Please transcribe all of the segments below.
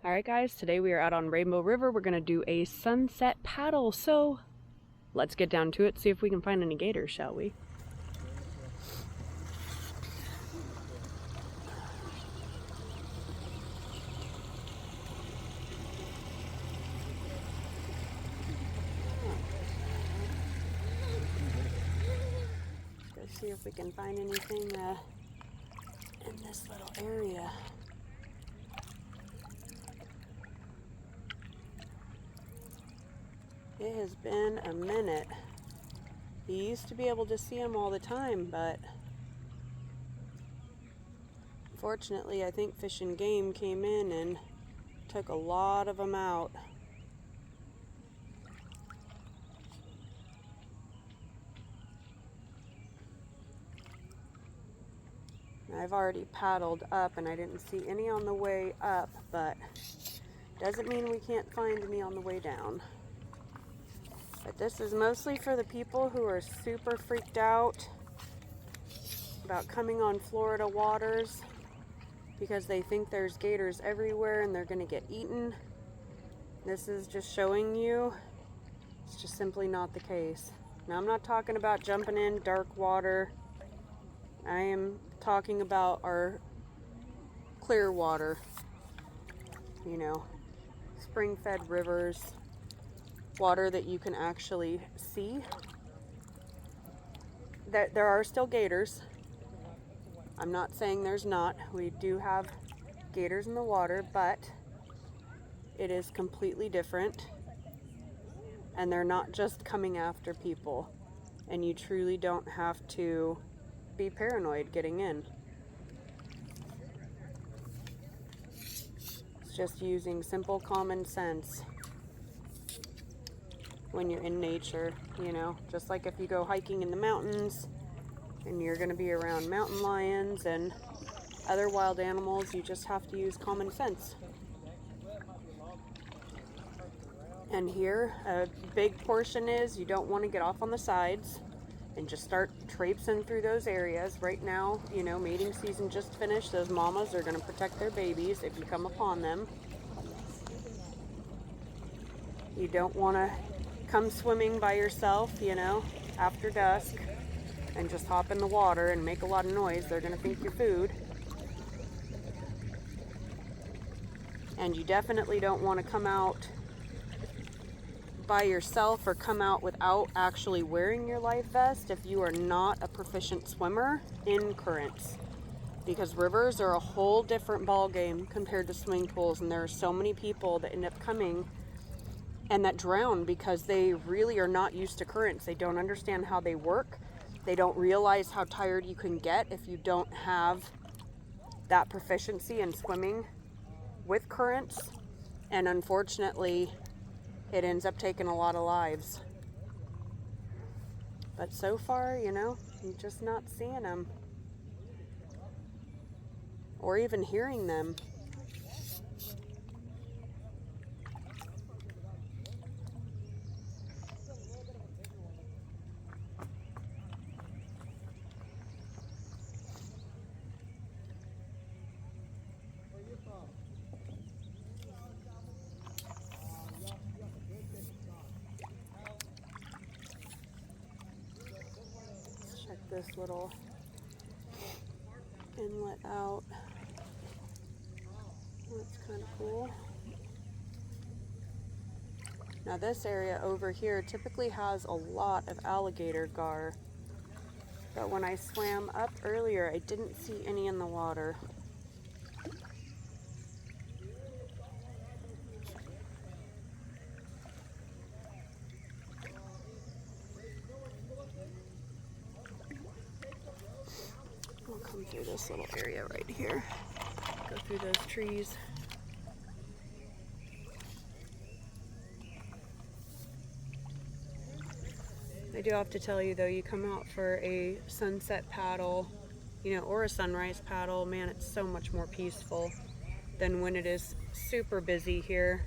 Alright guys, today we are out on Rainbow River. We're going to do a sunset paddle, so let's get down to it, see if we can find any gators, shall we? Let's go see if we can find anything in this little area. It has been a minute. You used to be able to see them all the time, but unfortunately I think Fish and Game came in and took a lot of them out. I've already paddled up and I didn't see any on the way up, but doesn't mean we can't find any on the way down. But this is mostly for the people who are super freaked out about coming on Florida waters because they think there's gators everywhere and they're going to get eaten. This is just showing you it's just simply not the case. Now, I'm not talking about jumping in dark water. I am talking about our clear water, you know, spring-fed rivers, water that you can actually see. That there are still gators. I'm not saying there's not. We do have gators in the water, but it is completely different. And they're not just coming after people. And you truly don't have to be paranoid getting in. It's just using simple common sense when you're in nature, you know, just like if you go hiking in the mountains and you're going to be around mountain lions and other wild animals, you just have to use common sense. And here, a big portion is you don't want to get off on the sides and just start traipsing through those areas. Right now, you know, mating season just finished. Those mamas are going to protect their babies if you come upon them. You don't want to come swimming by yourself, you know, after dusk and just hop in the water and make a lot of noise. They're going to think you're food. And you definitely don't want to come out by yourself or come out without actually wearing your life vest if you are not a proficient swimmer in currents, because rivers are a whole different ball game compared to swimming pools, and there are so many people that end up coming and that drown because they really are not used to currents. They don't understand how they work. They don't realize how tired you can get if you don't have that proficiency in swimming with currents, and unfortunately it ends up taking a lot of lives. But so far, you know, you're just not seeing them or even hearing them. Check this little inlet out. That's kind of cool. Now this area over here typically has a lot of alligator gar, but when I swam up earlier I didn't see any in the water. We'll come through this little area right here. Go through those trees. I do have to tell you though, you come out for a sunset paddle, you know, or a sunrise paddle, man, it's so much more peaceful than when it is super busy here.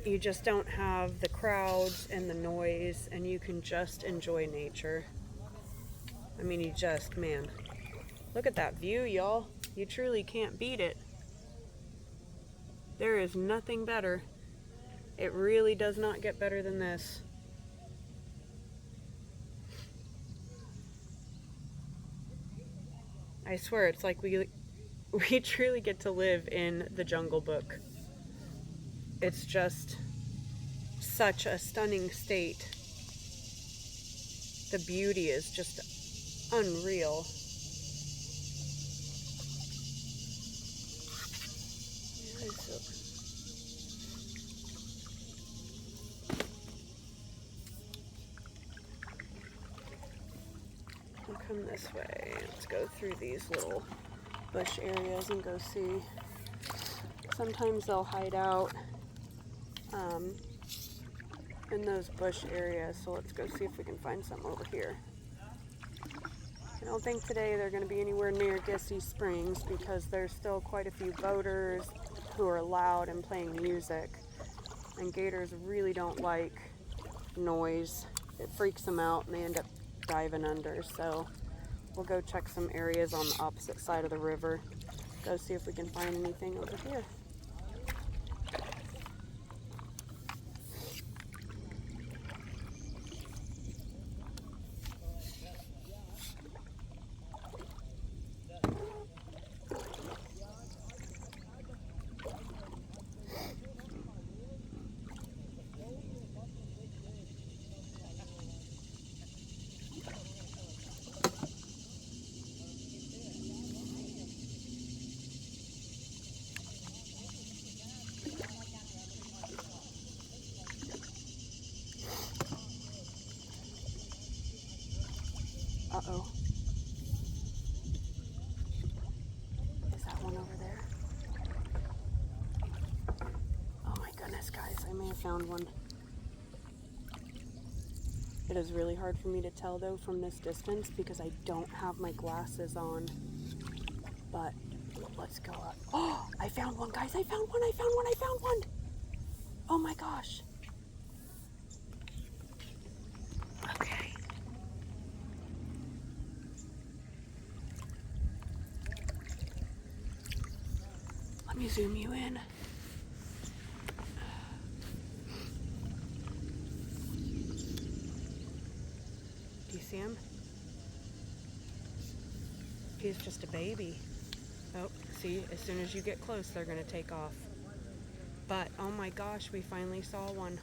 You just don't have the crowds and the noise, and you can just enjoy nature. I mean, man, look at that view, y'all. You truly can't beat it. There is nothing better. It really does not get better than this. I swear, it's like we truly get to live in the Jungle Book. It's just such a stunning state. The beauty is just unreal. I'll come this way. Let's go through these little bush areas and go see. Sometimes they'll hide out in those bush areas, so let's go see if we can find some over here. I don't think today they're going to be anywhere near Gissy Springs because there's still quite a few boaters who are loud and playing music, and gators really don't like noise. It freaks them out and they end up diving under. So we'll go check some areas on the opposite side of the river, go see if we can find anything over here. Uh-oh. Is that one over there? Oh my goodness, guys, I may have found one. It is really hard for me to tell though from this distance because I don't have my glasses on. But let's go up. Oh, I found one, guys. I found one. I found one. I found one. Oh my gosh. Okay. Let me zoom you in. Do you see him? He's just a baby. Oh, see, as soon as you get close, they're going to take off. But, oh my gosh, we finally saw one.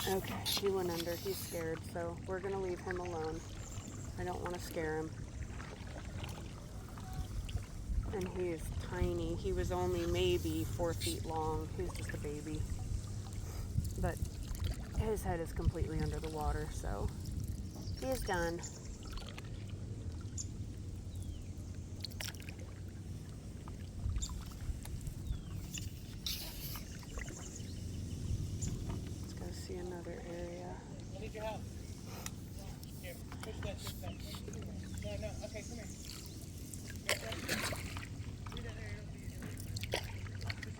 Okay, he went under. He's scared, so we're going to leave him alone. I don't want to scare him. And he is tiny. He was only maybe 4 feet long. He's just a baby. But his head is completely under the water, so he is done. Let's go see another area. I need your help. Here, push that, push that. No, okay, come here.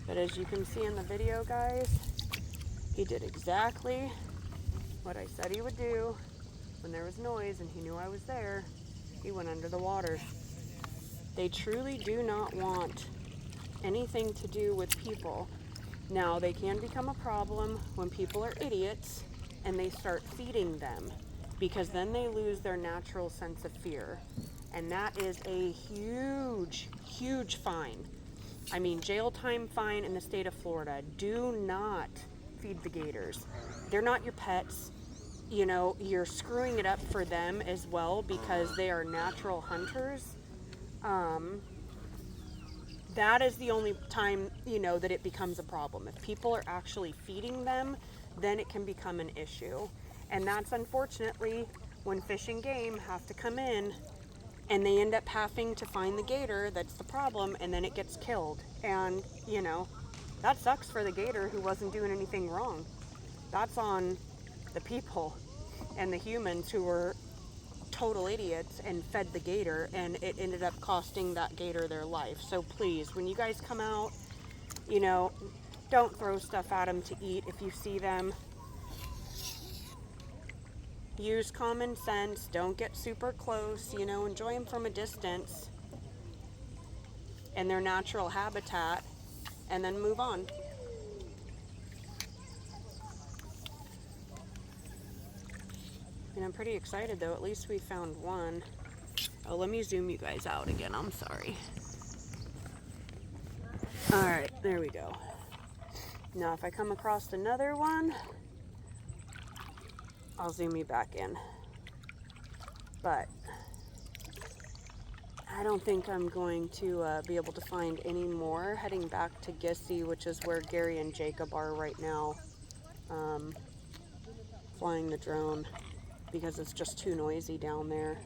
But as you can see in the video, guys, he did exactly what I said he would do. When there was noise and he knew I was there, he went under the water. They truly do not want anything to do with people. Now, they can become a problem when people are idiots and they start feeding them, because then they lose their natural sense of fear. And that is a huge, huge fine. I mean, jail time fine in the state of Florida. Do not feed the gators. They're not your pets. You know, you're screwing it up for them as well because they are natural hunters. That is the only time, you know, that it becomes a problem. If people are actually feeding them, then it can become an issue. And that's unfortunately when Fish and Game have to come in and they end up having to find the gator that's the problem, and then it gets killed. And, you know, that sucks for the gator who wasn't doing anything wrong. That's on the people and the humans who were total idiots and fed the gator, and it ended up costing that gator their life. So please, when you guys come out, you know, don't throw stuff at them to eat if you see them. Use common sense. Don't get super close, you know, enjoy them from a distance. in their natural habitat and then move on. And I'm pretty excited though, at least we found one. Oh, let me zoom you guys out again, I'm sorry. All right, there we go. Now if I come across another one, I'll zoom you back in. But I don't think I'm going to be able to find any more heading back to Gissy, which is where Gary and Jacob are right now, flying the drone, because it's just too noisy down there.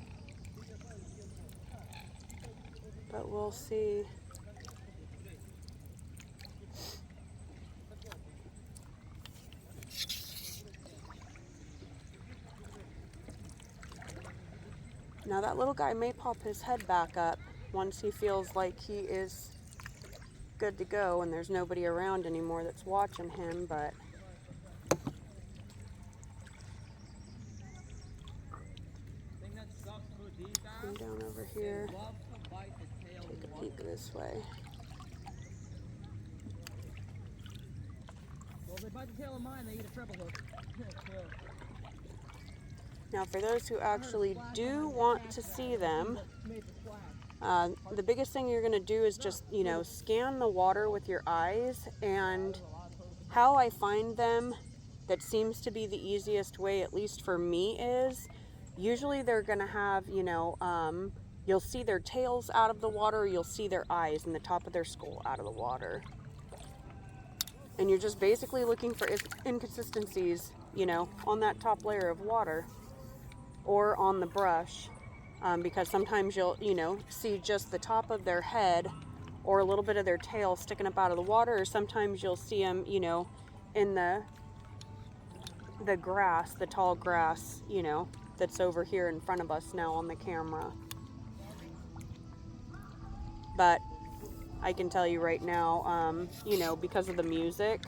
But we'll see. Now that little guy may pop his head back up once he feels like he is good to go and there's nobody around anymore that's watching him, but come down over here, take a peek this way. Well, if they bite the tail of mine, they eat a treble hook. Now for those who actually do want to see them, the biggest thing you're going to do is just, you know, scan the water with your eyes. And how I find them, that seems to be the easiest way, at least for me, is usually they're going to have, you know, you'll see their tails out of the water, or you'll see their eyes and the top of their skull out of the water. And you're just basically looking for inconsistencies, you know, on that top layer of water or on the brush, because sometimes you'll, you know, see just the top of their head or a little bit of their tail sticking up out of the water, or sometimes you'll see them, you know, in the grass, the tall grass, you know, that's over here in front of us now on the camera. But I can tell you right now, you know, because of the music,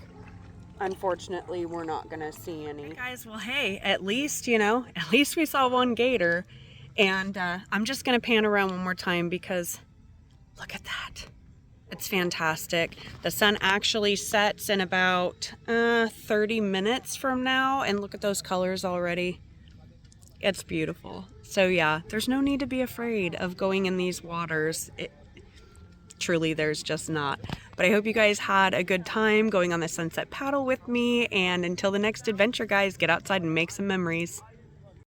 unfortunately, we're not gonna see any. Right, guys, well, hey, at least, you know, at least we saw one gator. And I'm just gonna pan around one more time because look at that. It's fantastic. The sun actually sets in about 30 minutes from now, and look at those colors already. It's beautiful. So yeah, there's no need to be afraid of going in these waters. Truly, there's just not. But I hope you guys had a good time going on the sunset paddle with me, and until the next adventure, guys, get outside and make some memories.